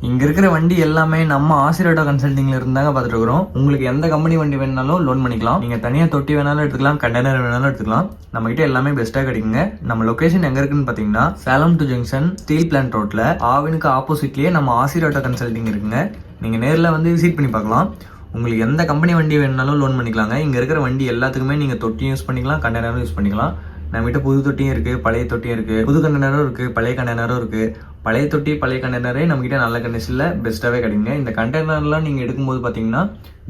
இங்க இருக்கிற வண்டி எல்லாமே நம்ம ஆசிரியர் கன்சல்டிங்ல இருந்தாங்க பார்த்துட்டு இருக்கிறோம். உங்களுக்கு எந்த கம்பெனி வண்டி வேணாலும் லோன் பண்ணிக்கலாம். நீங்க தனியா தொட்டி வேணாலும் எடுத்துக்கலாம், கண்டெய்னர் வேணாலும் எடுத்துக்கலாம். நம்ம கிட்ட எல்லாமே பெஸ்டா கிடைக்குங்க. நம்ம லொகேஷன் எங்க இருக்குன்னு பாத்தீங்கன்னா Salem to junction steel plant ரோட்ல ஆவினுக்கு ஆப்போசிட்லயே நம்ம ஆசிரியர் கன்சல்டிங் இருக்குங்க. நீங்க நேர்ல வந்து விசிட் பண்ணி பார்க்கலாம். உங்களுக்கு எந்த கம்பெனி வண்டி வேணாலும் லோன் பண்ணிக்கலாங்க. இங்க இருக்கிற வண்டி எல்லாத்துக்குமே நீங்க தொட்டியும் யூஸ் பண்ணிக்கலாம், கண்டெய்னரும் யூஸ் பண்ணிக்கலாம். நம்மகிட்ட புது தொட்டியும் இருக்கு, பழைய தொட்டியும் இருக்கு, புது கண்டெய்னரும் இருக்கு, பழைய கண்டெய்னரும் இருக்கு. பழைய தொட்டி பழைய கண்டெய்னரே நம்மகிட்ட நல்ல கண்டிஷன்ல பெஸ்ட்டாவே கிடைக்குங்க. இந்த கண்டெய்னர்லாம் நீங்க எடுக்கும்போது பாத்தீங்கன்னா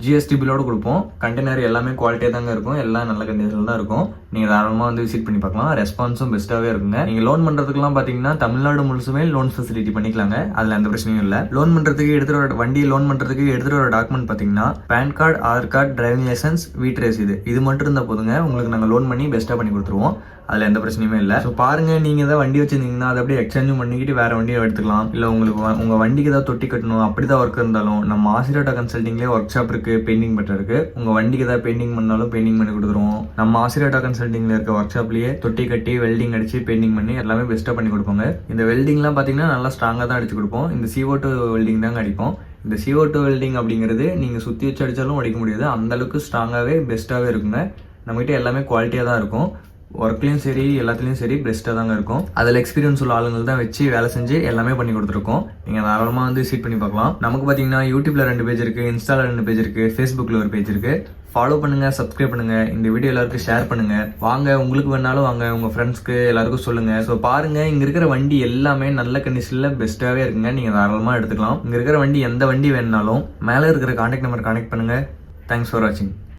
ஜிஎஸ்டி பில்லோட கொடுப்போம். கண்டெய்னர் எல்லாமே குவாலிட்டியா தாங்க இருக்கும், எல்லாம் நல்ல கண்டிஷன்ல தான் இருக்கும். நீங்க தாராளமா வந்து விசிட் பண்ணி பார்க்கலாம். ரெஸ்பான்ஸும் பெஸ்ட்டாவே இருக்குங்க. நீங்க லோன் பண்றதுக்குலாம் பாத்தீங்கன்னா தமிழ்நாடு முழுசுமே லோன் ஃபெசிலிட்டி பண்ணிக்கலாங்க. அதுல எந்த பிரச்சனையும் இல்ல. லோன் பண்றதுக்கு எடுத்துகிற வண்டி லோன் பண்றதுக்கு எடுத்துகிற ஒரு டாக்குமெண்ட் பாத்தீங்கன்னா PAN card, Aadhaar card, driving licence, வீட் ரசீது இது மட்டும் இருந்தா போதுங்க. உங்களுக்கு நாங்க லோன் பண்ணி பெஸ்ட்டா பண்ணி கொடுத்துருவோம். அதுல எந்த பிரச்சனையுமே இல்ல. ஸோ பாருங்க, நீங்க ஏதாவது வண்டி வச்சிருந்தீங்கன்னா அதை அப்படியே எக்ஸ்சேஞ்சும் பண்ணிக்கிட்டு வேற வண்டியை எடுத்துக்கலாம். இல்ல உங்களுக்கு உங்க வண்டிக்கு ஏதாவது தொட்டி கட்டணும் அப்படிதான் ஒர்க் இருந்தாலும் நம்ம ஆசிரியர் கன்சல்டிங்லேயே ஒர்க் ஷாப் இருக்கு, பெயிண்டிங் பட்டர் இருக்கு. உங்க வண்டிக்கு ஏதாவது பெயிண்டிங் பண்ணாலும் பெயிண்டிங் பண்ணி கொடுத்துருவோம். நம்ம ஆசிரியர் கன்சல்டிங்ல இருக்க ஒர்க் ஷாப்லயே தொட்டி கட்டி வெல்டிங் அடிச்சு பெயிண்டிங் பண்ணி எல்லாமே பெஸ்ட்டா பண்ணி கொடுப்போங்க. இந்த வெல்டிங்லாம் பாத்தீங்கன்னா நல்லா ஸ்ட்ராங்கா தான் அடிச்சு கொடுப்போம். இந்த CO2 வெல்டிங் தாங்க அடிப்போம். இந்த CO2 வெல்டிங் அப்படிங்கிறது நீங்க சுத்தி வச்சு அடிச்சாலும் அடிக்க முடியாது, அந்த அளவுக்கு ஸ்ட்ராங்காவே பெஸ்ட்டாவே இருக்குங்க. நம்மகிட்ட எல்லாமே குவாலிட்டியா தான் இருக்கும். ஒர்க்லயும் சரி எல்லாத்துலயும் சரி பெஸ்ட்டாக தாங்க இருக்கும். அதில் எக்ஸ்பீரியன்ஸ் உள்ள ஆளுங்கள் தான் வச்சு வேலை செஞ்சு எல்லாமே பண்ணி கொடுத்துருக்கோம். நீங்கள் தாராளமாக வந்து விசிட் பண்ணி பார்க்கலாம். நமக்கு பார்த்தீங்கன்னா யூடியூப்ல 2 பேஜ் இருக்கு, இன்ஸ்டால 2 பேஜ் இருக்கு, ஃபேஸ்புக்ல ஒரு பேஜ் இருக்கு. ஃபாலோ பண்ணுங்க, சப்ஸ்கிரைப் பண்ணுங்க, இந்த வீடியோ எல்லாருக்கும் ஷேர் பண்ணுங்க. வாங்க, உங்களுக்கு வேணாலும் வாங்க, உங்க ஃப்ரெண்ட்ஸ்க்கு எல்லாருக்கும் சொல்லுங்க. ஸோ பாருங்க, இங்க இருக்கிற வண்டி எல்லாமே நல்ல கண்டிஷன்ல பெஸ்ட்டாவே இருக்குங்க. நீங்க தாராளமா எடுத்துக்கலாம். இங்க இருக்கிற வண்டி எந்த வண்டி வேணுனாலும் மேலே இருக்கிற கான்டாக்ட் நம்பர் கான்டாக்ட் பண்ணுங்க. தேங்க்ஸ் ஃபார் வாட்சிங்.